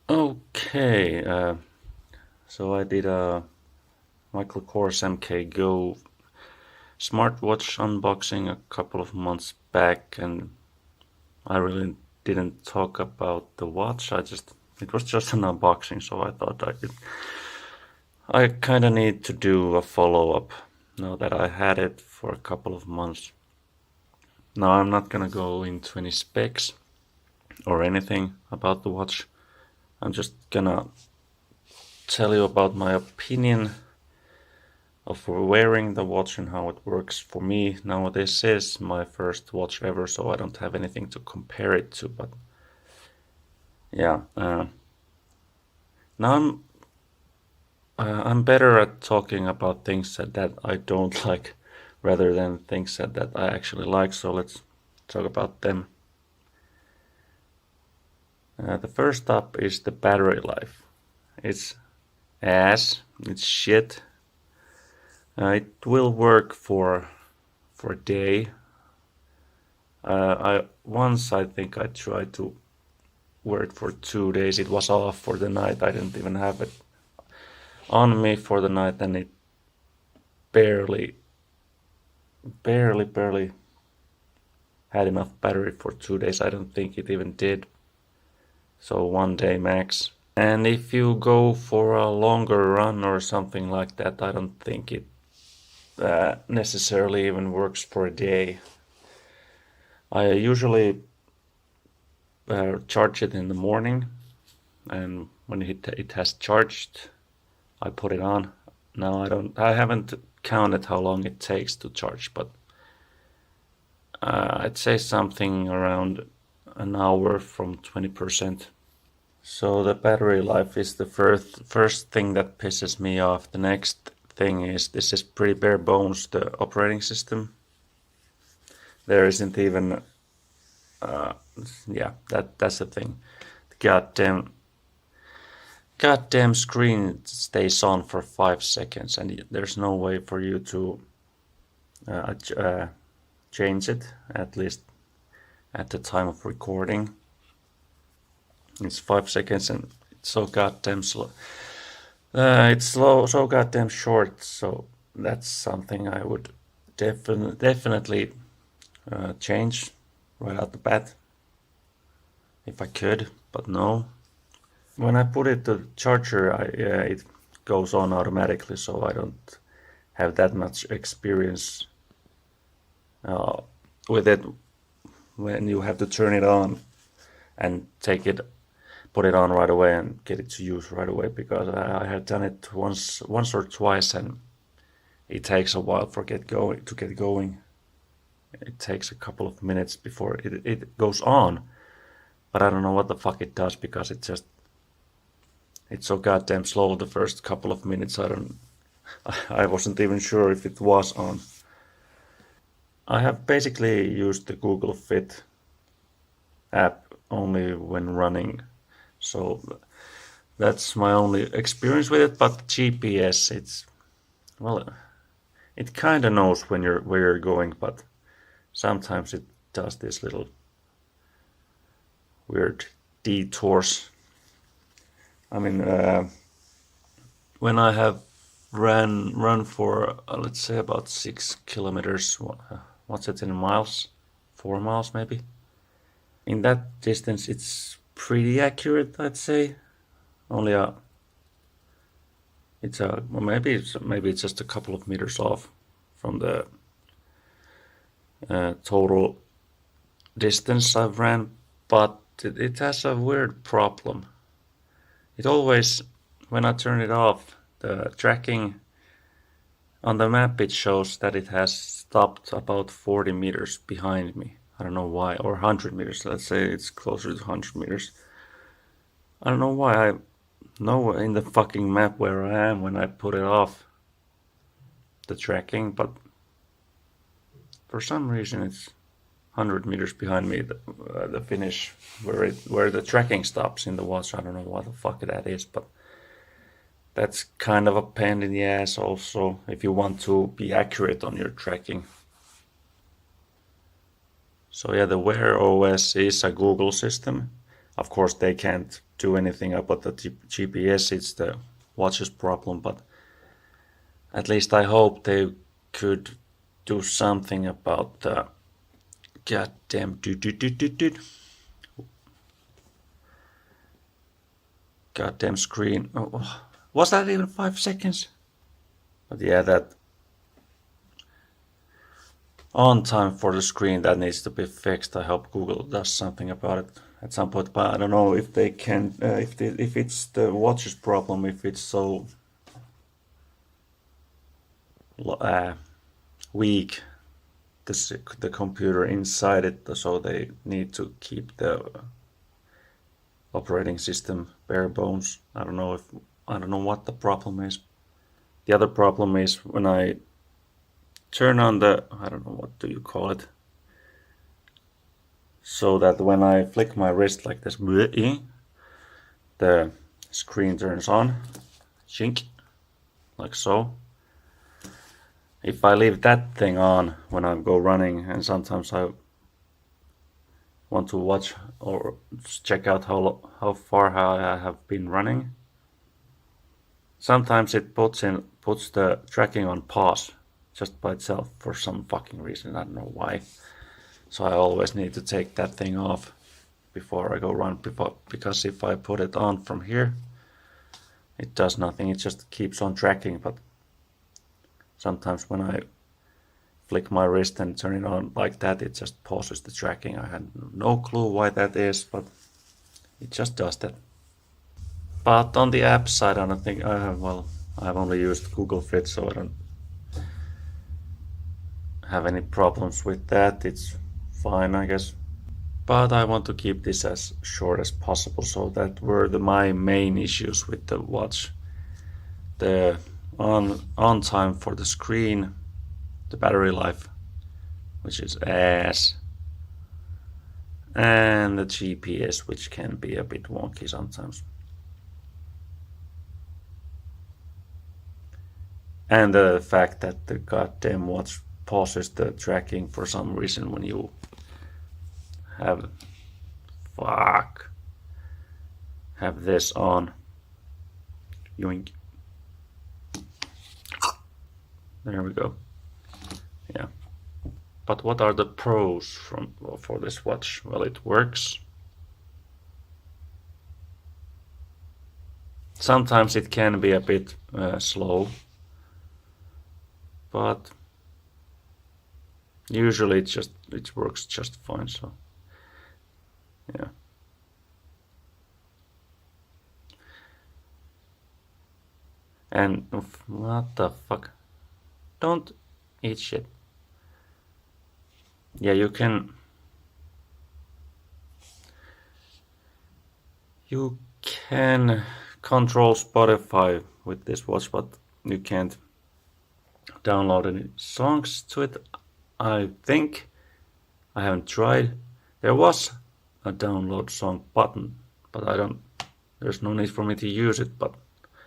Okay, so I did a Michael Kors MKGO smartwatch unboxing a couple of months back, and I really didn't talk about the watch. It was just an unboxing, so I thought I kind of need to do a follow-up now that I had it for a couple of months. Now I'm not gonna go into any specs or anything about the watch. I'm just gonna tell you about my opinion of wearing the watch and how it works for me. Now this is my first watch ever, so I don't have anything to compare it to, but yeah. Now I'm better at talking about things that I don't like rather than things that I actually like, so let's talk about them. The first up is the battery life. It's ass, it's shit. It will work for a day. I think I tried to wear it for 2 days. It was off for the night. I didn't even have it on me for the night, and it barely had enough battery for 2 days. I don't think it even did. So 1 day max. And if you go for a longer run or something like that, I don't think it necessarily even works for a day. I usually charge it in the morning, and when it has charged, I put it on. Now I haven't counted how long it takes to charge, but I'd say something around an hour from 20%. So the battery life is the first thing that pisses me off. The next thing is this is pretty bare bones, the operating system. There isn't even yeah, that's the thing. The goddamn screen stays on for 5 seconds, and there's no way for you to change it, at least at the time of recording. It's 5 seconds, and it's so goddamn slow. So goddamn short. So that's something I would definitely change right out the bat if I could, but no. When I put it to the charger, it goes on automatically, so I don't have that much experience with it when you have to turn it on and put it on right away and get it to use right away, because I have done it once or twice, and it takes a while to get going. It takes a couple of minutes before it goes on, but I don't know what the fuck it does, because it's so goddamn slow the first couple of minutes. I wasn't even sure if it was on. I have basically used the Google Fit app only when running, so that's my only experience with it. But GPS, it kind of knows where you're going, but sometimes it does this little weird detours. I mean, when I have run for let's say about 6 kilometers, what's it in miles? 4 miles maybe. In that distance, it's pretty accurate, I'd say. Only maybe it's just a couple of meters off from the total distance I've ran, but it has a weird problem. It always, when I turn it off, the tracking on the map, it shows that it has stopped about 40 meters behind me. I don't know why, or 100 meters. Let's say it's closer to 100 meters. I don't know why. I know in the fucking map where I am when I put it off, the tracking, but for some reason it's 100 meters behind me, the finish where the tracking stops in the watch. I don't know what the fuck that is, but that's kind of a pain in the ass also if you want to be accurate on your tracking. So yeah, the Wear OS is a Google system. Of course, they can't do anything about the GPS. It's the watch's problem, but at least I hope they could do something about the goddamn goddamn screen. Oh, was that even 5 seconds? But yeah, that on time for the screen, that needs to be fixed. I hope Google does something about it at some point, but I don't know if they can, if it's the watch's problem, if it's so weak, the computer inside it, so they need to keep the operating system bare bones. I don't know what the problem is. The other problem is when I turn on the, I don't know, what do you call it, so that when I flick my wrist like this, the screen turns on, chink, like so. If I leave that thing on when I go running, and sometimes I want to watch or check out how far I have been running, sometimes it puts the tracking on pause just by itself for some fucking reason. I don't know why. So I always need to take that thing off before I go run, because if I put it on from here, it does nothing. It just keeps on tracking. But sometimes when I flick my wrist and turn it on like that, it just pauses the tracking. I had no clue why that is, but it just does that. But on the app side, I don't think I have, well, I've only used Google Fit, so I don't have any problems with that. It's fine, I guess. But I want to keep this as short as possible, so that were my main issues with the watch. The on time for the screen, the battery life, which is ass, and the GPS, which can be a bit wonky sometimes. And the fact that the goddamn watch pauses the tracking for some reason when you have this on. Yoink. There we go. Yeah. But what are the pros for this watch? Well, it works. Sometimes it can be a bit slow, but usually it works just fine. So yeah. And what the fuck? Don't eat shit. Yeah, you can control Spotify with this watch, but you can't download any songs to it. I think I haven't tried. There was a download song button, but there's no need for me to use it.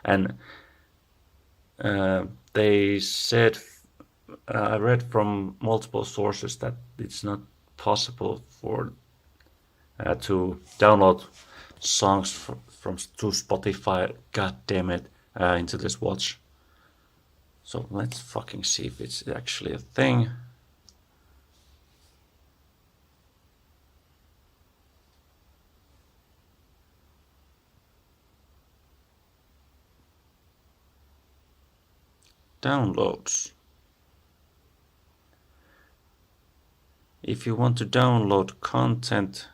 And they said, I read from multiple sources that it's not possible to download songs to Spotify, god damn it, into this watch. So let's fucking see if it's actually a thing. Downloads. If you want to download content,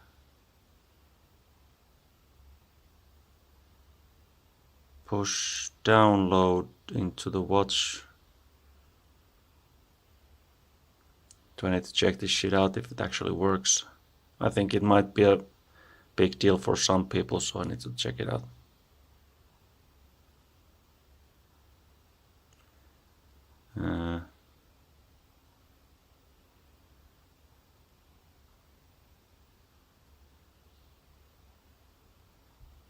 push download into the watch. Do I need to check this shit out if it actually works? I think it might be a big deal for some people, so I need to check it out.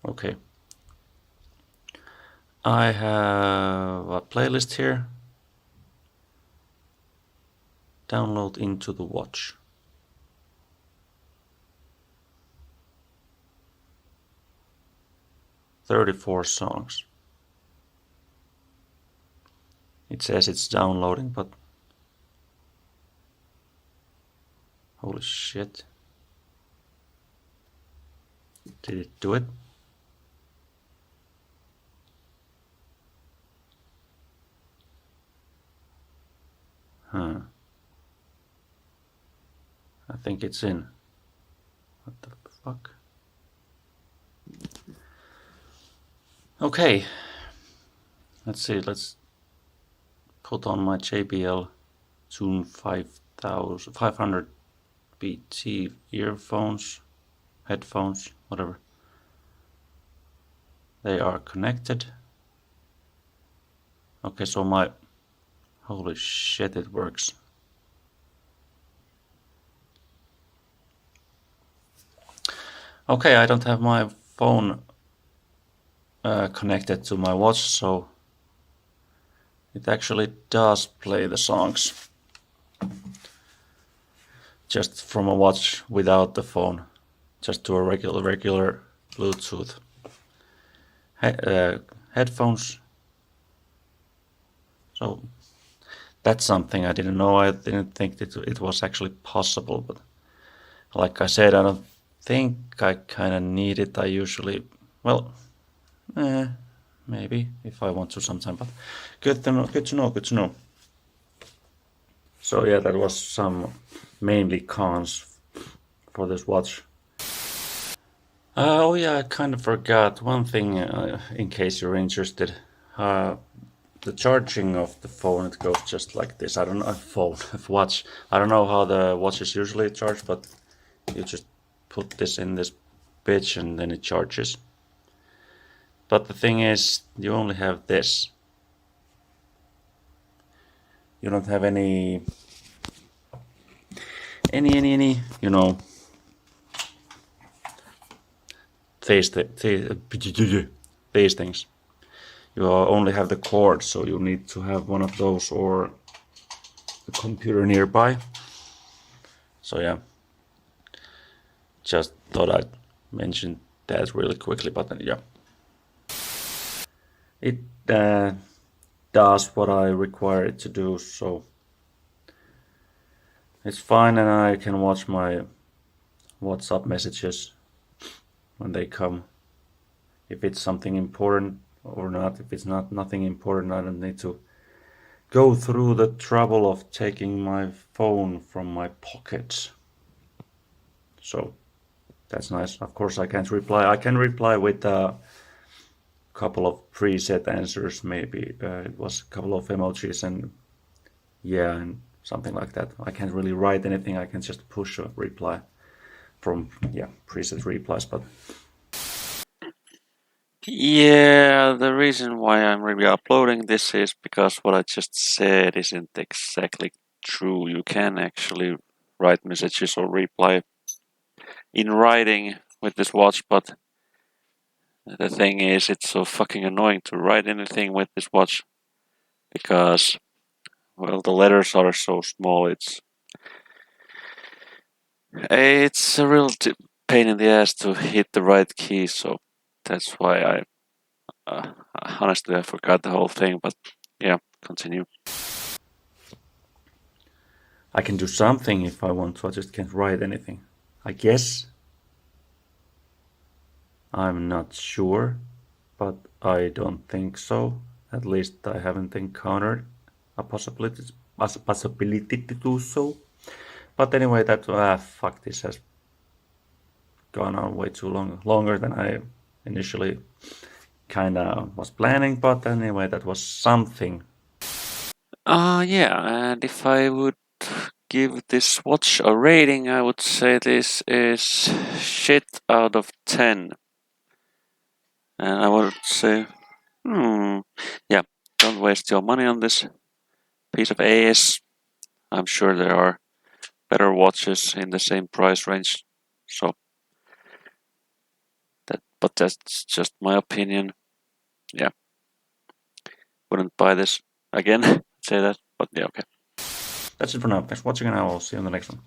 Okay. I have a playlist here. Download into the watch. 34 songs. It says it's downloading, but holy shit. Did it do it? Huh. I think it's in. What the fuck? Okay. Let's see, let's put on my JBL Zoom 500 BT earphones, headphones, whatever. They are connected. Okay, so my... Holy shit, it works. Okay, I don't have my phone connected to my watch, so it actually does play the songs just from a watch without the phone, just to a regular Bluetooth headphones. So that's something I didn't know. I didn't think that it was actually possible, but like I said, I don't think I kind of need it. I usually, well, maybe if I want to sometime, but good to know. So yeah, that was some mainly cons for this watch. Oh yeah, I kind of forgot one thing in case you're interested. The charging of the phone, it goes just like this. I don't know, watch. I don't know how the watch is usually charged, but you just put this in this bitch and then it charges. But the thing is, you only have this. You don't have any, you know, these things. You only have the cord, so you need to have one of those or a computer nearby. So yeah, just thought I'd mention that really quickly, but yeah. It does what I require it to do, so it's fine, and I can watch my WhatsApp messages when they come. If it's something important or not. If it's nothing important, I don't need to go through the trouble of taking my phone from my pocket. So that's nice. Of course, I can't reply. I can reply with a couple of preset answers, maybe. It was a couple of emojis and yeah, and something like that. I can't really write anything. I can just push a reply from, yeah, preset replies, but yeah, the reason why I'm re-uploading this is because what I just said isn't exactly true. You can actually write messages or reply in writing with this watch, but the thing is, it's so fucking annoying to write anything with this watch because, well, the letters are so small. It's a real pain in the ass to hit the right key, so that's why honestly I forgot the whole thing, but yeah, continue. I can do something if I want to. I just can't write anything. I guess. I'm not sure, but I don't think so. At least I haven't encountered a possibility to do so. But anyway, that fuck, this has gone on way too longer than I initially kind of was planning. But anyway, that was something. Yeah, and if I would give this watch a rating, I would say this is shit out of 10. And I would say, yeah, don't waste your money on this piece of AS. I'm sure there are better watches in the same price range. So but that's just my opinion. Yeah, wouldn't buy this again. Say that, but yeah, okay. That's it for now. Thanks for watching, and I will see you on the next one.